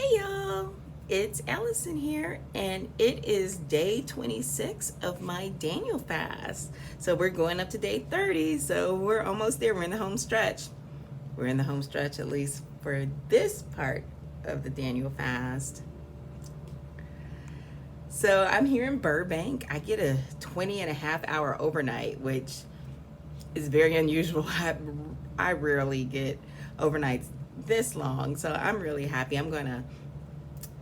Hey y'all, it's Allison here, and it is day 26 of my Daniel fast. So we're going up to day 30, so we're almost there. We're in the home stretch. We're in the home stretch, at least for this part of the Daniel fast. So I'm here in Burbank. I get a 20 and a half hour overnight, which is very unusual. I rarely get overnights this long, so I'm really happy. I'm going to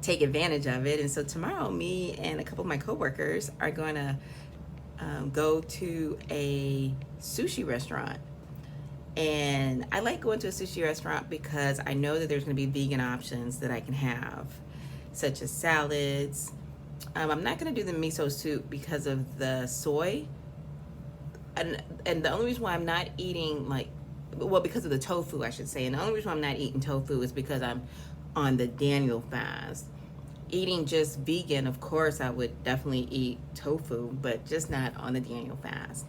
take advantage of it. And so tomorrow, me and a couple of my coworkers are going to go to a sushi restaurant. And I like going to a sushi restaurant because I know that there's going to be vegan options that I can have, such as salads. I'm not going to do the miso soup because of the soy. And the only reason why I'm not eating, because of the tofu, I should say. And the only reason why I'm not eating tofu is because I'm on the Daniel fast. Eating just vegan, of course, I would definitely eat tofu, but just not on the Daniel fast.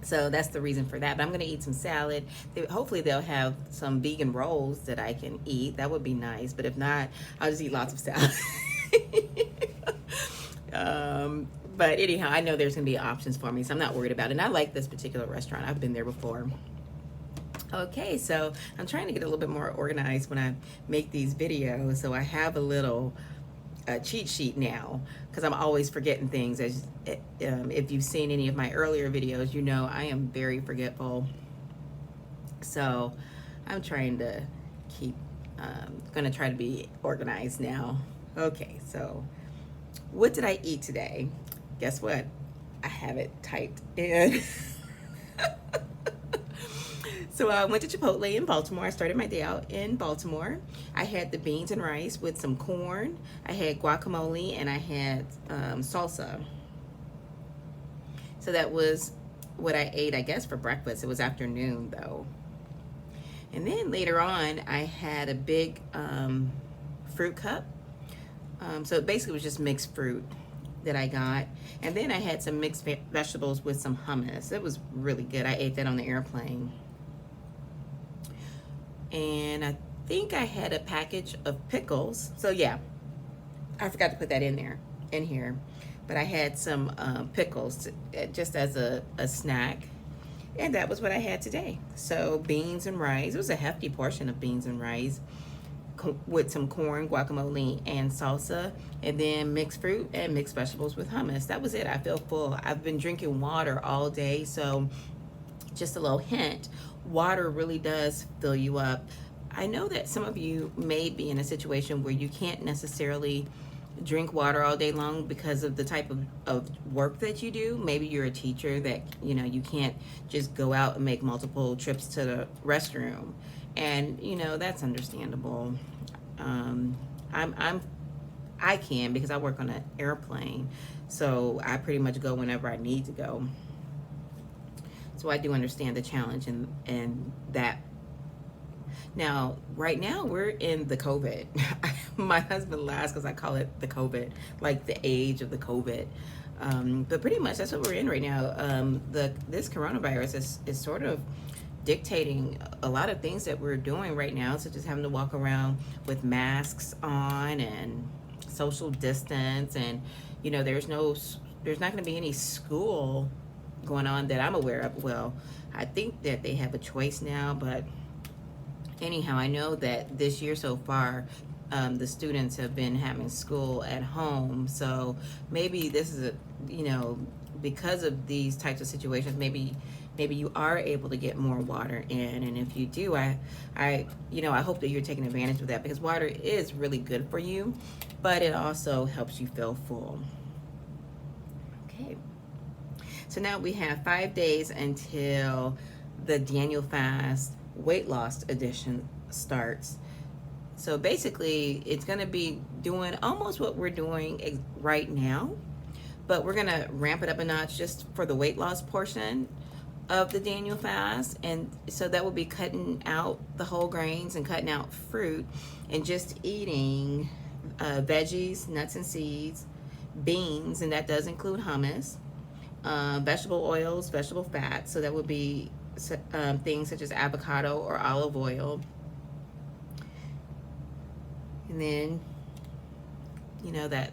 So that's the reason for that. But I'm going to eat some salad. Hopefully they'll have some vegan rolls that I can eat. That would be nice. But if not, I'll just eat lots of salad. But anyhow, I know there's going to be options for me, so I'm not worried about it. And I like this particular restaurant. I've been there before. Okay, so I'm trying to get a little bit more organized when I make these videos. So I have a little cheat sheet now because I'm always forgetting things. As if you've seen any of my earlier videos, you know I am very forgetful. So I'm trying to going to try to be organized now. Okay, so what did I eat today? Guess what? I have it typed in. So I went to Chipotle in Baltimore. I started my day out in Baltimore. I had the beans and rice with some corn. I had guacamole and I had salsa. So that was what I ate, I guess, for breakfast. It was afternoon though. And then later on, I had a big fruit cup. So it basically was just mixed fruit that I got. And then I had some mixed vegetables with some hummus. It was really good. I ate that on the airplane. And I think I had a package of pickles. So yeah, I forgot to put that in here. But I had some pickles just as a snack. And that was what I had today. So beans and rice. It was a hefty portion of beans and rice with some corn, guacamole, and salsa, and then mixed fruit and mixed vegetables with hummus. That was it. I feel full. I've been drinking water all day, so just a little hint, water really does fill you up. I know that some of you may be in a situation where you can't necessarily drink water all day long because of the type of work that you do. Maybe you're a teacher that, you can't just go out and make multiple trips to the restroom. And, that's understandable. I can because I work on an airplane. So I pretty much go whenever I need to go. So I do understand the challenge and that. Now, right now, we're in the COVID. My husband laughs because I call it the COVID, like the age of the COVID. But pretty much that's what we're in right now. This coronavirus is sort of dictating a lot of things that we're doing right now, such as having to walk around with masks on and social distance. And, there's not going to be any school going on that I'm aware of. Well, I think that they have a choice now, but anyhow, I know that this year so far, the students have been having school at home. So maybe this is because of these types of situations, maybe you are able to get more water in. And if you do, I hope that you're taking advantage of that, because water is really good for you, but it also helps you feel full. Okay. So now we have 5 days until the Daniel Fast weight loss edition starts. So basically, it's going to be doing almost what we're doing right now, but we're going to ramp it up a notch just for the weight loss portion of the Daniel Fast. And so that will be cutting out the whole grains and cutting out fruit and just eating veggies, nuts and seeds, beans, and that does include hummus, vegetable oils, vegetable fats. So that would be things such as avocado or olive oil. And then that's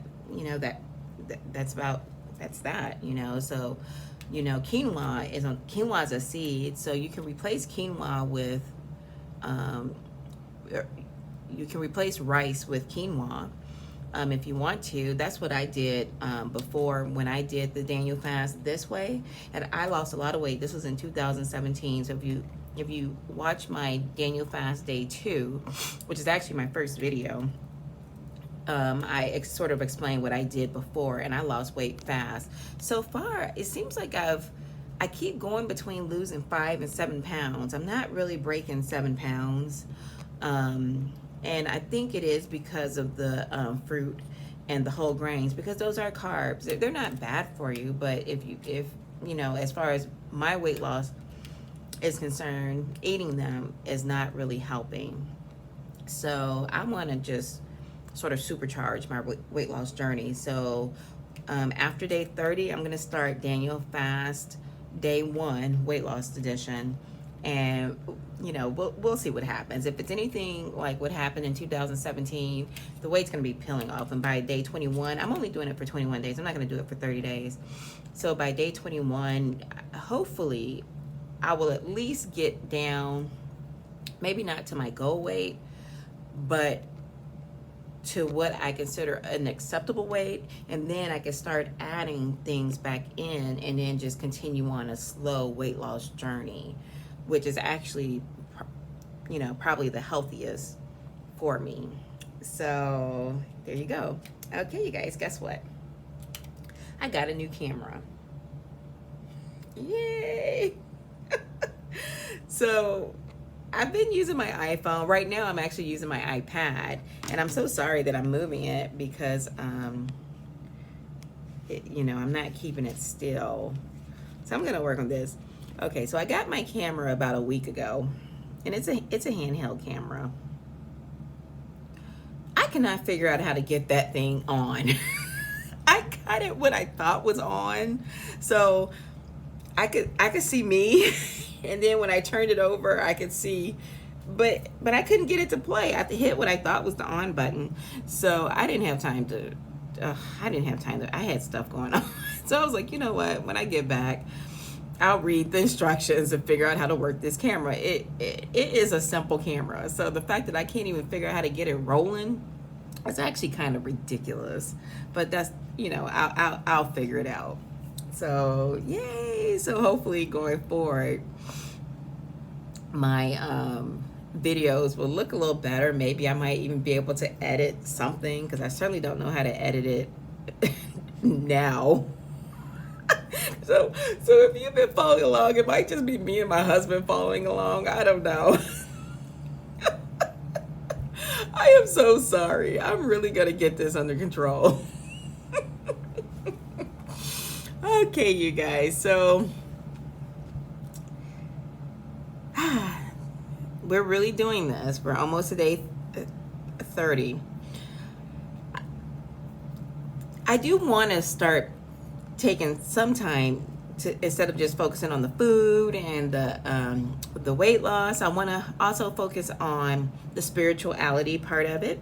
about, that's that, so quinoa is a seed, so you can replace quinoa with um, you can replace rice with quinoa, if you want to. That's what I did before, when I did the Daniel fast this way, and I lost a lot of weight. This was in 2017. So if you watch my Daniel fast day 2, which is actually my first video, I sort of explained what I did before, and I lost weight fast. So far, it seems like I keep going between losing 5 and 7 pounds. I'm not really breaking 7 pounds. And I think it is because of the fruit and the whole grains, because those are carbs. They're not bad for you, but if as far as my weight loss is concerned, eating them is not really helping. So I want to just sort of supercharge my weight loss journey. So after day 30, I'm going to start Daniel fast day 1 weight loss edition, and we'll see what happens. If it's anything like what happened in 2017, the weight's going to be peeling off, and by day 21, I'm only doing it for 21 days. I'm not going to do it for 30 days. So by day 21, hopefully I will at least get down, maybe not to my goal weight, but to what I consider an acceptable weight, and then I can start adding things back in, and then just continue on a slow weight loss journey, which is actually, probably the healthiest for me. So there you go. Okay, you guys, guess what? I got a new camera. Yay! So I've been using my iPhone. Right now I'm actually using my iPad, and I'm so sorry that I'm moving it, because I'm not keeping it still. So I'm gonna work on this. Okay, so I got my camera about a week ago, and it's a handheld camera. I cannot figure out how to get that thing on. I got it when I thought was on, so I could see me, and then when I turned it over, I could see, but I couldn't get it to play. I had to hit what I thought was the on button, so I didn't have time to. I had stuff going on, so I was like, you know what? When I get back, I'll read the instructions and figure out how to work this camera. It is a simple camera, so the fact that I can't even figure out how to get it rolling, it's actually kind of ridiculous. But that's, I'll figure it out. So yay! So hopefully going forward, my videos will look a little better. Maybe I might even be able to edit something, because I certainly don't know how to edit it now. So if you've been following along, it might just be me and my husband following along. I don't know. I am so sorry. I'm really gonna get this under control. Okay, you guys, so we're really doing this. We're almost to day 30. I do want to start taking some time to, instead of just focusing on the food and the weight loss, I want to also focus on the spirituality part of it.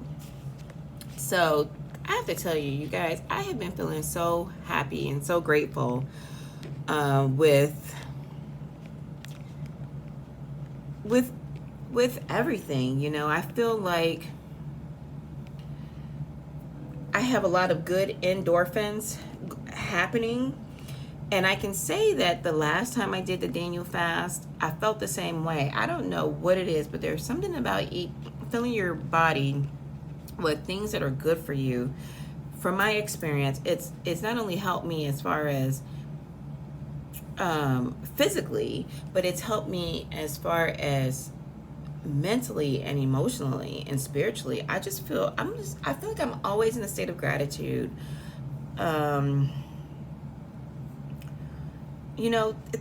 So I have to tell you, you guys, I have been feeling so happy and so grateful with everything. I feel like I have a lot of good endorphins happening, and I can say that the last time I did the Daniel fast, I felt the same way. I don't know what it is, but there's something about filling your body with things that are good for you. From my experience, it's not only helped me as far as physically, but it's helped me as far as mentally and emotionally and spiritually. I feel like I'm always in a state of gratitude.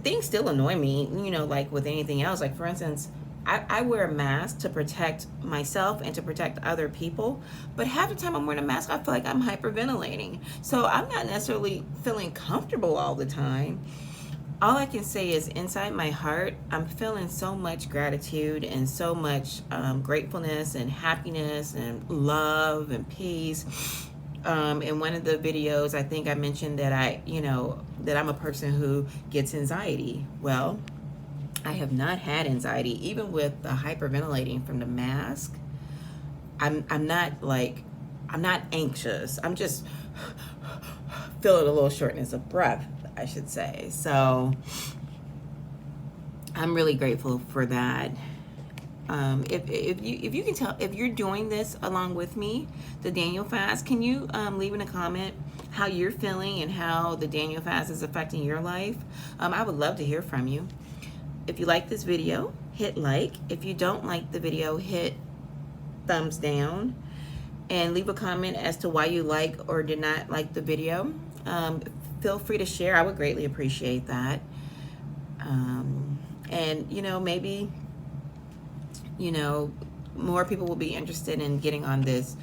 Things still annoy me, like with anything else. Like, for instance, I wear a mask to protect myself and to protect other people, but half the time I'm wearing a mask, I feel like I'm hyperventilating. So I'm not necessarily feeling comfortable all the time. All I can say is, inside my heart, I'm feeling so much gratitude and so much gratefulness and happiness and love and peace. in one of the videos, I think I mentioned that that I'm a person who gets anxiety. Well, I have not had anxiety, even with the hyperventilating from the mask. I'm not anxious. I'm just feeling a little shortness of breath, I should say. So I'm really grateful for that. If you can tell, if you're doing this along with me, the Daniel fast, can you leave in a comment how you're feeling and how the Daniel fast is affecting your life? I would love to hear from you. If you like this video, hit like. If you don't like the video, hit thumbs down, and leave a comment as to why you like or did not like the video. Feel free to share. I would greatly appreciate that. And maybe more people will be interested in getting on this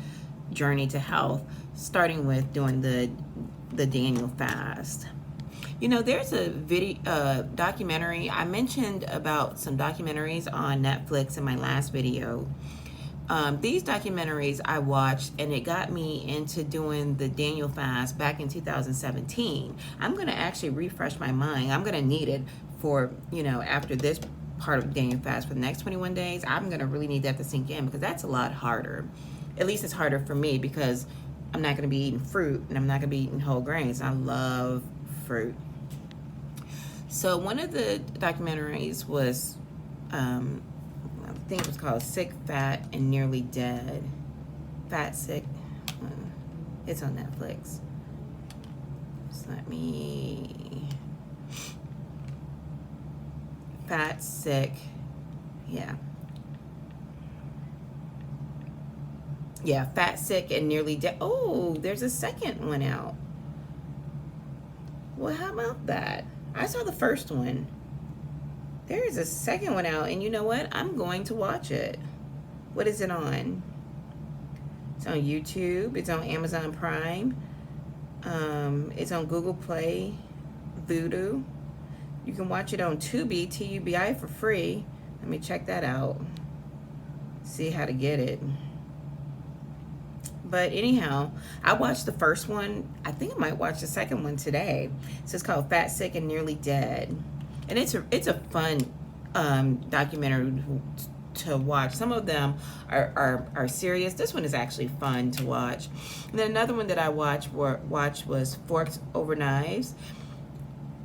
journey to health, starting with doing the Daniel fast. There's a video documentary. I mentioned about some documentaries on Netflix in my last video. These documentaries I watched, and it got me into doing the Daniel fast back in 2017. I'm going to actually refresh my mind. I'm going to need it for, after this part of Daniel fast for the next 21 days. I'm going to really need that to sink in, because that's a lot harder. At least it's harder for me, because I'm not going to be eating fruit and I'm not going to be eating whole grains. I love fruit. So one of the documentaries was, I think it was called Sick, Fat, and Nearly Dead. Fat, Sick. It's on Netflix. Just let me... Fat, Sick. Yeah. Yeah, Fat, Sick, and Nearly Dead. Oh, there's a second one out. Well, how about that? I saw the first one. There is a second one out, and you know what? I'm going to watch it. What is it on? It's on YouTube. It's on Amazon Prime. It's on Google Play, Vudu. You can watch it on Tubi, Tubi for free. Let me check that out. See how to get it. But anyhow, I watched the first one. I think I might watch the second one today. So it's called Fat, Sick, and Nearly Dead. And it's a fun documentary to watch. Some of them are serious. This one is actually fun to watch. And then another one that I watched was Forks Over Knives.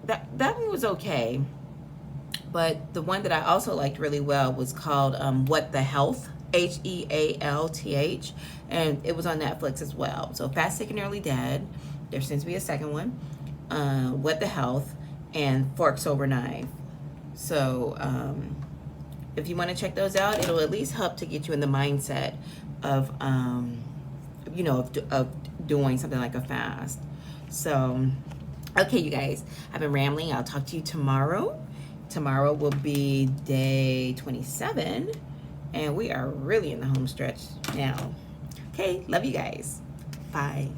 That one was okay. But the one that I also liked really well was called What the Health, HEALTH, and it was on Netflix as well. So Fat, Sick, and Nearly Dead. There seems to be a second one. What the Health, and Forks Over Knife. So if you want to check those out, it'll at least help to get you in the mindset of of doing something like a fast. So okay, you guys, I've been rambling. I'll talk to you tomorrow. Tomorrow will be day 27, and we are really in the home stretch now. Okay, love you guys. Bye.